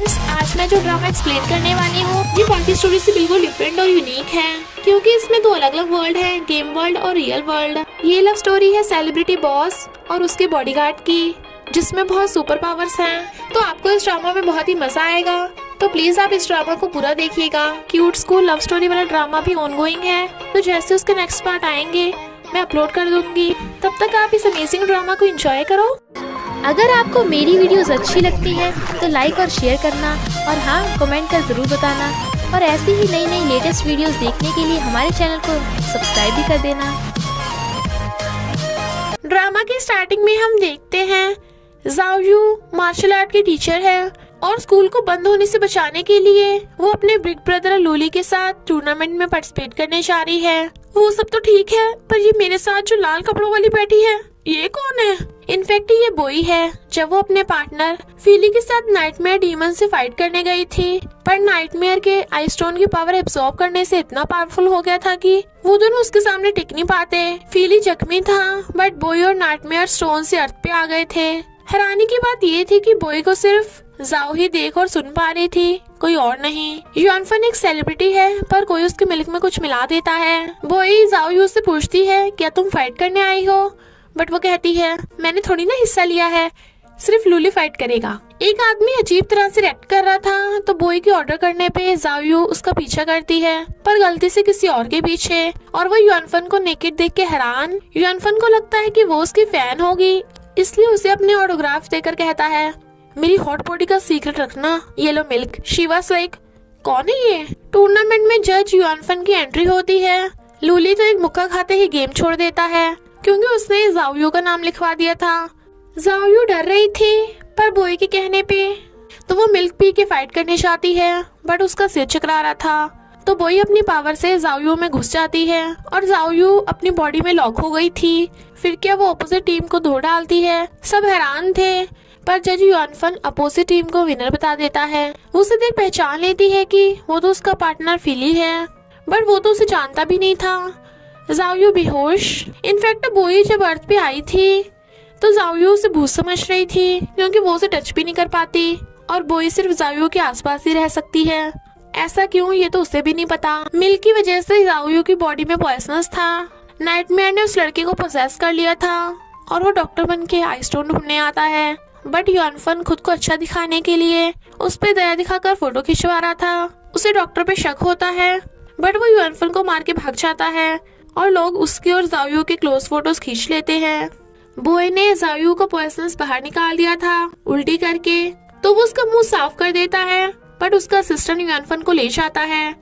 Friends, आज मैं जो ड्रामा एक्सप्लेन करने वाली हूँ ये बाकी स्टोरी से बिल्कुल डिफरेंट और यूनिक है, क्योंकि इसमें दो अलग अलग वर्ल्ड है, गेम वर्ल्ड और रियल वर्ल्ड। ये लव स्टोरी है सेलिब्रिटी बॉस और उसके बॉडीगार्ड की, जिसमें बहुत सुपर पावर्स हैं। तो आपको इस ड्रामा में बहुत ही मजा आएगा, तो प्लीज आप इस ड्रामा को पूरा देखिएगा। क्यूट स्कूल लव स्टोरी वाला ड्रामा भी ऑनगोइंग है, तो जैसे उसके नेक्स्ट पार्ट आएंगे मैं अपलोड कर दूंगी। तब तक आप इस अमेजिंग ड्रामा को एंजॉय करो। अगर आपको मेरी वीडियोस अच्छी लगती है तो लाइक और शेयर करना, और हाँ, कमेंट कर ज़रूर बताना। और ऐसी ही नई नई लेटेस्ट वीडियोस देखने के लिए हमारे चैनल को सब्सक्राइब भी कर देना। ड्रामा की स्टार्टिंग में हम देखते हैं जाओ यू मार्शल आर्ट के टीचर है और स्कूल को बंद होने से बचाने के लिए वो अपने बिग ब्रदर लूली के साथ टूर्नामेंट में पार्टिसिपेट करने जा रही है। वो सब तो ठीक है, पर ये मेरे साथ जो लाल कपड़ों वाली बैठी है ये कौन है? इनफैक्ट ये बोई है। जब वो अपने पार्टनर फीली के साथ नाइटमेयर डीमन से फाइट करने गई थी, पर नाइटमेयर के आई स्टोन की पावर एब्सॉर्ब करने से इतना पावरफुल हो गया था कि वो दोनों उसके सामने टिक नहीं पाते। फीली जख्मी था, बट बोई और नाइटमेयर स्टोन से अर्थ पे आ गए थे। हैरानी की बात ये थी कि बोई को सिर्फ जाओ ही देख और सुन पा रही थी, कोई और नहीं। युआनफन एक सेलिब्रिटी है, पर कोई उसके मिल्क में कुछ मिला देता है। बोई जाओ यू से पूछती है क्या तुम फाइट करने आई हो, बट वो कहती है मैंने थोड़ी ना हिस्सा लिया है, सिर्फ लूली फाइट करेगा। एक आदमी अजीब तरह से रिएक्ट कर रहा था, तो बोई के ऑर्डर करने पे जाओ यू उसका पीछा करती है, पर गलती से किसी और के पीछे। और वो युआनफन को नेकेड देख के हैरान। युआनफन को लगता है कि वो उसकी फैन होगी, इसलिए उसे अपने ऑटोग्राफ देकर कहता है मेरी हॉट बॉडी का सीक्रेट रखना, ये लो मिल्क। शी वाज लाइक कौन है ये? टूर्नामेंट में जज युआनफन की एंट्री होती है। लूली तो एक मुक्का खाते ही गेम छोड़ देता है, क्योंकि उसने जाओ यू का नाम लिखवा दिया था। जाओ यू डर रही थी, पर बोई के कहने पे तो वो मिल्क पी के फाइट करने चाहती है, बट उसका सिर चकरा रहा था। तो बोई अपनी पावर से जाओ यू में घुस जाती है, और जाओ यू अपनी बॉडी में लॉक हो गई थी। फिर क्या वो अपोजिट टीम को धो डालती है। सब हैरान थे, पर जज युआनफन अपोजिट टीम को विनर बता देता है। वो उसे देख पहचान लेती है कि वो तो उसका पार्टनर फीली है, बट वो तो उसे जानता भी नहीं था। जाओ यू बेहोश। इनफैक्ट बोई जब अर्थ पे आई थी तो जाओ यू उसे भूत समझ रही थी, क्योंकि वो उसे टच भी नहीं कर पाती, और बोई सिर्फ जाओ यू के आसपास ही रह सकती है। ऐसा क्यों, ये तो उसे भी नहीं पता। मिल्क की वजह से जाओ यू की बॉडी में पॉइजनस था। नाइटमेयर ने उस लड़के को पोसेस कर लिया था, और वो डॉक्टर बन के आई स्टोन ढूंढने आता है, बट युआनफन खुद को अच्छा दिखाने के लिए उस पे दया दिखाकर फोटो खिंचवा रहा था। उसे डॉक्टर पे शक होता है, बट वो युआनफन को मार के भाग जाता है, और लोग उसके और जाओ यू के क्लोज फोटोज खींच लेते हैं। बोई ने जाओ यू को पॉइजनस बाहर निकाल दिया था उल्टी करके, तो वो उसका मुंह साफ कर देता है, बट उसका असिस्टेंट युआनफन को ले जाता है।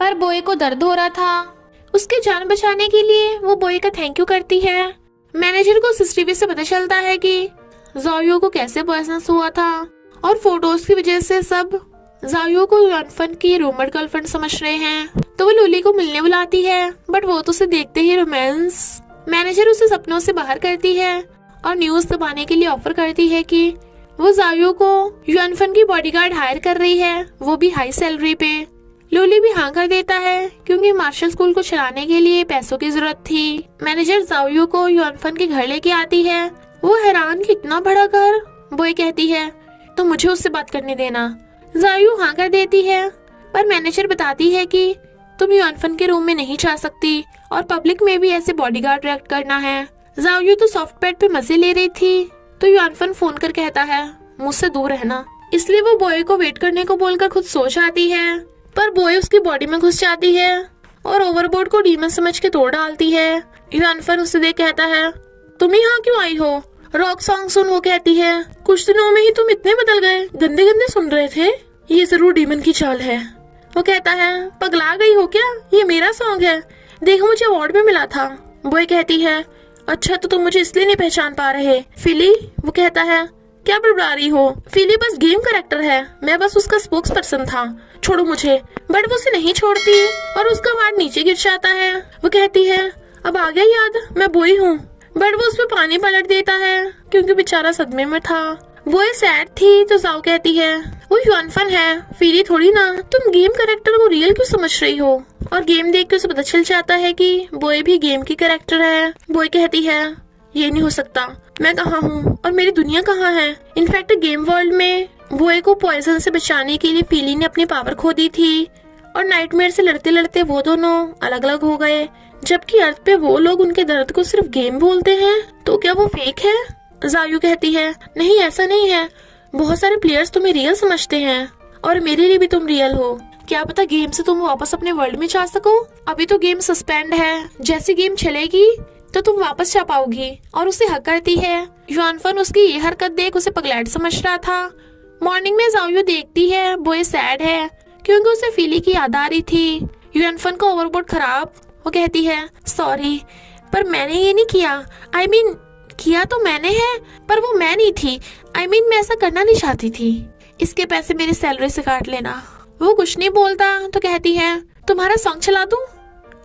पर बोई को दर्द हो रहा था। उसकी जान बचाने के लिए वो बोई का थैंक यू करती है। मैनेजर को सीसीटीवी से पता चलता है कि जाओ यू को कैसे पॉइजनस हुआ था, और फोटोज की वजह से सब जाओ यू को युआनफन की रूमर गर्लफ्रेंड समझ रहे हैं। तो वो लूली को मिलने बुलाती है, बट वो तो उसे देखते ही रोमांस। मैनेजर उसे सपनों से बाहर करती है और न्यूज दबाने के लिए ऑफर करती है कि वो जाओ यू को युआनफन की बॉडीगार्ड हायर कर रही है, वो भी हाई सैलरी पे। लूली भी हाँ कर देता है, क्योंकि मार्शल स्कूल को चलाने के लिए पैसों की जरूरत थी। मैनेजर जाओ यू को युआनफन के घर लेके आती है। वो हैरान कि इतना बड़ा घर। बोई कहती है तो मुझे उससे बात करने देना। जाओ यू हाँ कर देती है, पर मैनेजर बताती है कि तुम युआनफन के रूम में नहीं जा सकती, और पब्लिक में भी ऐसे बॉडीगार्ड रिएक्ट करना है। जाओ यू तो सॉफ्ट पैड पे मजे ले रही थी, तो युआनफन फोन कर कहता है मुझसे दूर रहना। इसलिए वो बोई को वेट करने को बोलकर खुद सो जाती है, पर बोई उसकी बॉडी में घुस जाती है और ओवरबोर्ड को डीमन समझ के तोड़ डालती है। युआनफन उसे देख कहता है तुम यहाँ क्यों आई हो? रॉक सॉन्ग सुन। वो कहती है कुछ दिनों में ही तुम इतने बदल गए, गंदे गंदे सुन रहे थे। ये जरूर डीमन की चाल है। वो कहता है पगला गई हो क्या, ये मेरा सॉन्ग है, देखो मुझे अवार्ड में मिला था। बोई कहती है अच्छा, तो तुम मुझे इसलिए नहीं पहचान पा रहे फिली? वो कहता है क्या बड़बड़ा रही हो, फिली बस गेम कैरेक्टर है, मैं बस उसका स्पोक्स पर्सन था, छोड़ो मुझे। बट वो उसे नहीं छोड़ती और उसका वार्ड नीचे गिर जाता है। वो कहती है अब आ गया याद, मैं बोई हूँ। बट वो उस पर पानी पलट देता है, क्योंकि बेचारा सदमे में था। बोई सैड थी, तो जाओ कहती है वो युआनफन है, फीली थोड़ी ना। तुम गेम कैरेक्टर को रियल क्यों समझ रही हो? और गेम देख के उसे पता चल जाता है कि बोई भी गेम की कैरेक्टर है। बोई कहती है ये नहीं हो सकता, मैं कहाँ हूँ और मेरी दुनिया कहाँ है? इनफैक्ट गेम वर्ल्ड में बॉय को पॉइजन से बचाने के लिए फीली ने अपनी पावर खो दी थी और नाइटमेयर से लड़ते लड़ते वो दोनों अलग अलग हो गए। जबकि अर्थ पे वो लोग उनके दर्द को सिर्फ गेम बोलते हैं, तो क्या वो फेक है? जायू कहती है, नहीं ऐसा नहीं है, बहुत सारे प्लेयर्स तुम्हें रियल समझते हैं और मेरे लिए भी तुम रियल हो। क्या पता गेम से तुम वापस अपने वर्ल्ड में जा सको। अभी तो गेम सस्पेंड है, जैसी गेम चलेगी तो तुम वापस जा पाओगी। और उसे हक करती है। युआनफन उसकी ये हरकत देख उसे पगलैट समझ रहा था। मॉर्निंग में जाओ देखती है बॉय सैड है क्योंकि उसे फीली की याद आ रही थी। युआनफन का ओवरबोर्ड खराब। वो कहती है, सॉरी पर मैंने ये नहीं किया। I mean, किया तो मैंने है पर वो मैं नहीं थी। I mean, मैं ऐसा करना नहीं चाहती थी। इसके पैसे मेरी सैलरी से काट लेना। वो कुछ नहीं बोलता तो कहती है, तुम्हारा सॉन्ग चला दूं?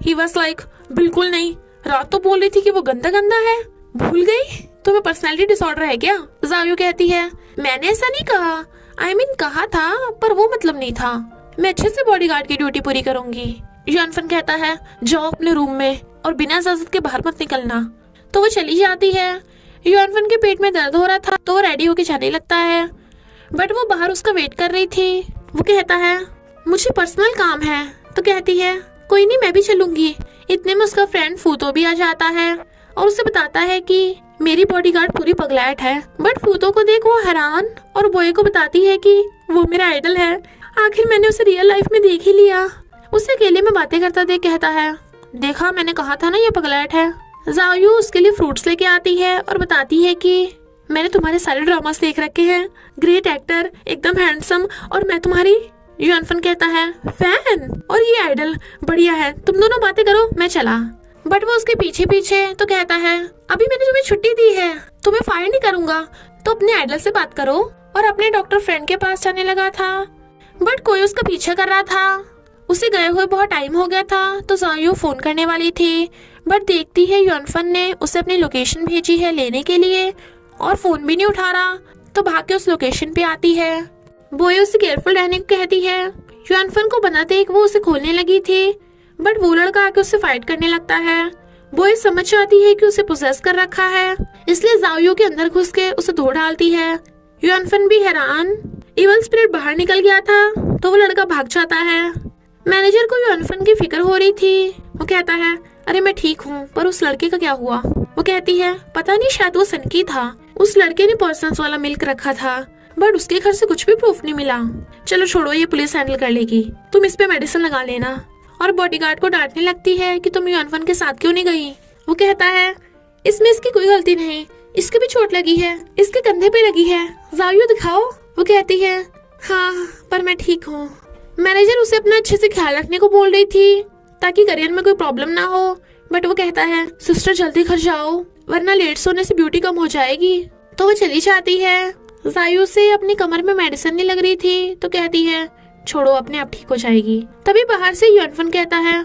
He was like, बिल्कुल नहीं, रात तो बोल रही थी कि वो गंदा गंदा है, भूल गई? तुम्हें पर्सनैलिटी डिसऑर्डर है क्या? जायू कहती है, मैंने ऐसा नहीं कहा। I mean, कहा था पर वो मतलब नहीं था। मैं अच्छे से बॉडीगार्ड की ड्यूटी पूरी करूंगी। युआनफन कहता है, जाओ अपने रूम में और बिना इजाजत के बाहर मत निकलना। तो वो चली जाती है। युआनफन के पेट में दर्द हो रहा था तो वो रेडी होके जाने लगता है, बट वो बाहर उसका वेट कर रही थी। वो कहता है, मुझे पर्सनल काम है। तो कहती है, कोई नहीं मैं भी चलूंगी। इतने में उसका फ्रेंड फूतो भी आ जाता है और उसे बताता है कि मेरी बॉडीगार्ड पूरी पगलैट है। बट फूतो को देख वो हैरान और बॉय को बताती है कि वो मेरा आइडल है, आखिर मैंने उसे रियल लाइफ में देख ही लिया। उसे अकेले में बातें करता देख कहता है, देखा मैंने कहा था ना ये पगलैट है। जायू उसके लिए फ्रूट्स लेके आती है और बताती है कि मैंने तुम्हारे सारे ड्रामास देख रखे हैं, ग्रेट एक्टर, एकदम हैंडसम, और मैं तुम्हारी। युआनफन कहता है, फैन और ये आइडल, बढ़िया है, तुम दोनों बातें करो, मैं चला। बट वो उसके पीछे पीछे तो कहता है, अभी मैंने तुम्हें छुट्टी दी है, तुम्हें फायर नहीं करूंगा, तो अपने आइडल से बात करो। और अपने डॉक्टर फ्रेंड के पास जाने लगा था, बट कोई उसका पीछा कर रहा था। उसे गए हुए बहुत टाइम हो गया था तो जायू फोन करने वाली थी, बट देखती है युआनफन ने उसे अपनी लोकेशन भेजी है लेने के लिए और फोन भी नहीं उठा रहा, तो भाग के उस लोकेशन पे आती है। बॉय उसे केयरफुल रहने को कहती है। युआनफन को बना देख वो उसे खोलने लगी थी, बट वो लड़का आके उससे फाइट करने लगता है। बॉय समझ जाती है कि उसे पोजेस कर रखा है, इसलिए जाओ के अंदर घुस के उसे धो डालती है। युआनफन भी हैरान, इवल स्पिरिट बाहर निकल गया था तो वो लड़का भाग जाता है। मैनेजर को युआनफन की फिक्र हो रही थी। वो कहता है, अरे मैं ठीक हूँ, पर उस लड़के का क्या हुआ? वो कहती है, पता नहीं, शायद वो सनकी था। उस लड़के ने पर्सनस वाला मिल्क रखा था, बट उसके घर से कुछ भी प्रूफ नहीं मिला। चलो छोड़ो, ये पुलिस हैंडल कर लेगी, तुम इस पे मेडिसिन लगा लेना। और बॉडीगार्ड को डांटने लगती है कि तुम युआनफन के साथ क्यों नहीं गई। वो कहता है, इसमें इसकी कोई गलती नहीं, इसके भी चोट लगी है, इसके कंधे पे लगी है, जायू दिखाओ। वो कहती है, हाँ पर मैं ठीक हूँ। मैनेजर उसे अपना अच्छे से ख्याल रखने को बोल रही थी ताकि करियर में कोई प्रॉब्लम ना हो, बट वो कहता है, सिस्टर जल्दी घर जाओ वरना लेट सोने से ब्यूटी कम हो जाएगी। तो वो चली जाती है। जायू से अपनी कमर में मेडिसिन नहीं लग रही थी तो कहती है, छोड़ो अपने आप ठीक हो जाएगी। तभी बाहर से युआनफन कहता है,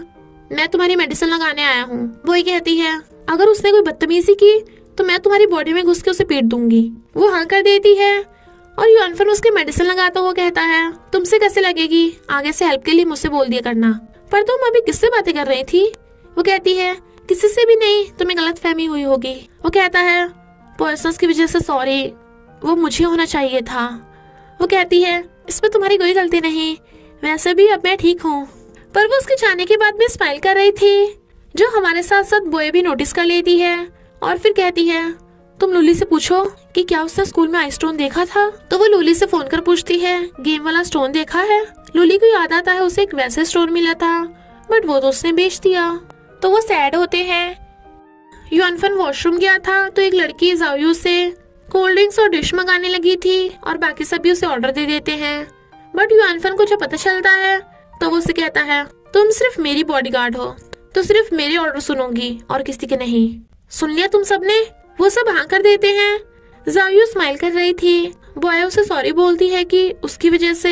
मैं तुम्हारी मेडिसिन लगाने आया हूँ। बॉय कहती है, अगर उसने कोई बदतमीजी की तो मैं तुम्हारी बॉडी में घुस के उसे पीट दूंगी। वो हाँ कर देती है और युआनफन उसके मेडिसिन लगाता हुआ कहता है, तुमसे कैसे लगेगी, आगे से हेल्प के लिए मुझसे बोल दिया करना। पर तुम अभी किससे बातें कर रही थी? वो कहती है, किसी से भी नहीं, तुम्हें गलत फहमी हुई होगी। वो कहता है, पर्सनस की वजह से सॉरी, वो मुझे होना चाहिए था। वो कहती है, इसमें तुम्हारी कोई गलती नहीं, वैसे भी अब मैं ठीक हूँ। पर वो उसके जाने के बाद भी स्माइल कर रही थी, जो हमारे साथ साथ बॉय भी नोटिस कर लेती है और फिर कहती है, तुम लूली से पूछो कि क्या उसने स्कूल में आई स्टोन देखा था। तो वो लूली से फोन कर पूछती है, गेम वाला स्टोन देखा है? लूली को याद आता है उसे एक वैसे स्टोन मिला था, बट वो तो उसने बेच दिया। तो वो सैड होते हैं। युआनफन वॉशरूम गया था तो एक लड़की जाओ से कोल्ड ड्रिंक्स और डिश मंगाने लगी थी और बाकी सभी उसे ऑर्डर दे देते हैं। बट युआनफन को जब पता चलता है तो वो उसे कहता है, तुम सिर्फ मेरी बॉडीगार्ड हो तो सिर्फ मेरे ऑर्डर सुनोगी और किसी के नहीं। सुन लिया तुम सबने? वो सब हाँ कर देते हैं। जाओ स्माइल कर रही थी। बॉय उसे सॉरी बोलती है कि उसकी वजह से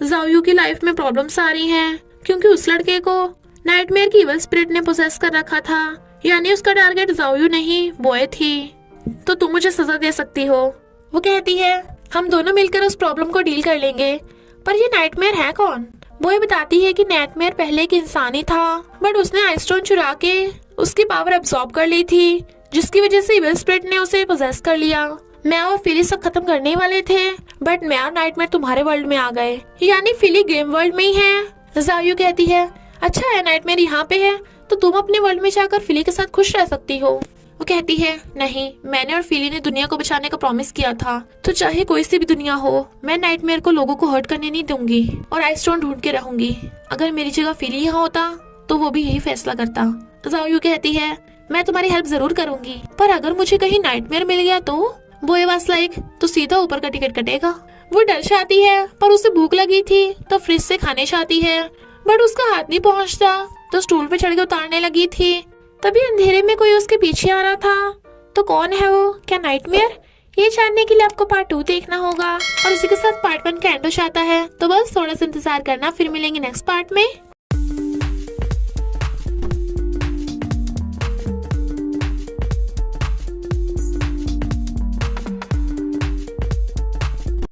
जाओ की लाइफ में प्रॉब्लम्स आ रही हैं, क्योंकि उस लड़के को नाइटमेयर की इवल स्पिरिट ने पोसेस कर रखा था, यानी उसका टारगेट जाओ नहीं बॉय थी। तो तुम मुझे सजा दे सकती हो। वो कहती है, हम दोनों मिलकर उस प्रॉब्लम को डील कर लेंगे। पर ये नाइटमेयर है कौन? बॉय बताती है कि नाइटमेयर पहले एक इंसान ही था, बट उसने आई स्टोन चुरा के उसकी पावर एब्सॉर्ब कर ली थी, जिसकी वजह से इवल स्पिरिट ने उसे पोसेस कर लिया। मैं और फिली सब खत्म करने ही वाले थे, बट मैं और नाइटमेयर तुम्हारे वर्ल्ड में आ गए, यानी फिली गेम वर्ल्ड में ही है। जायू कहती है अच्छा है नाइटमेयर यहाँ पे है तो तुम अपने वर्ल्ड में जाकर फिली के साथ खुश रह सकती हो। वो कहती है नहीं, मैंने और फिली ने दुनिया को बचाने का प्रॉमिस किया था, तो चाहे कोई सी भी दुनिया हो मैं नाइटमेयर को लोगों को हर्ट करने नहीं दूंगी और आइस स्टोन ढूंढ के रहूंगी। अगर मेरी जगह फिली यहाँ होता तो वो भी यही फैसला करता। जायू कहती है मैं तुम्हारी हेल्प जरूर करूंगी, पर अगर मुझे कहीं नाइटमेयर मिल गया तो बोए वास लाइक तो सीधा ऊपर का टिकट कटेगा। वो डर जाती है पर उसे भूख लगी थी तो फ्रिज से खाने चाहती है, बट उसका हाथ नहीं पहुंचता तो स्टूल पे चढ़ के उतारने लगी थी। तभी अंधेरे में कोई उसके पीछे आ रहा था। तो कौन है वो, क्या नाइटमेयर? ये जानने के लिए आपको पार्ट 2 देखना होगा और इसी के साथ पार्ट 1 का एंड हो जाता है। तो बस थोड़ा सा इंतजार करना, फिर मिलेंगे नेक्स्ट पार्ट में।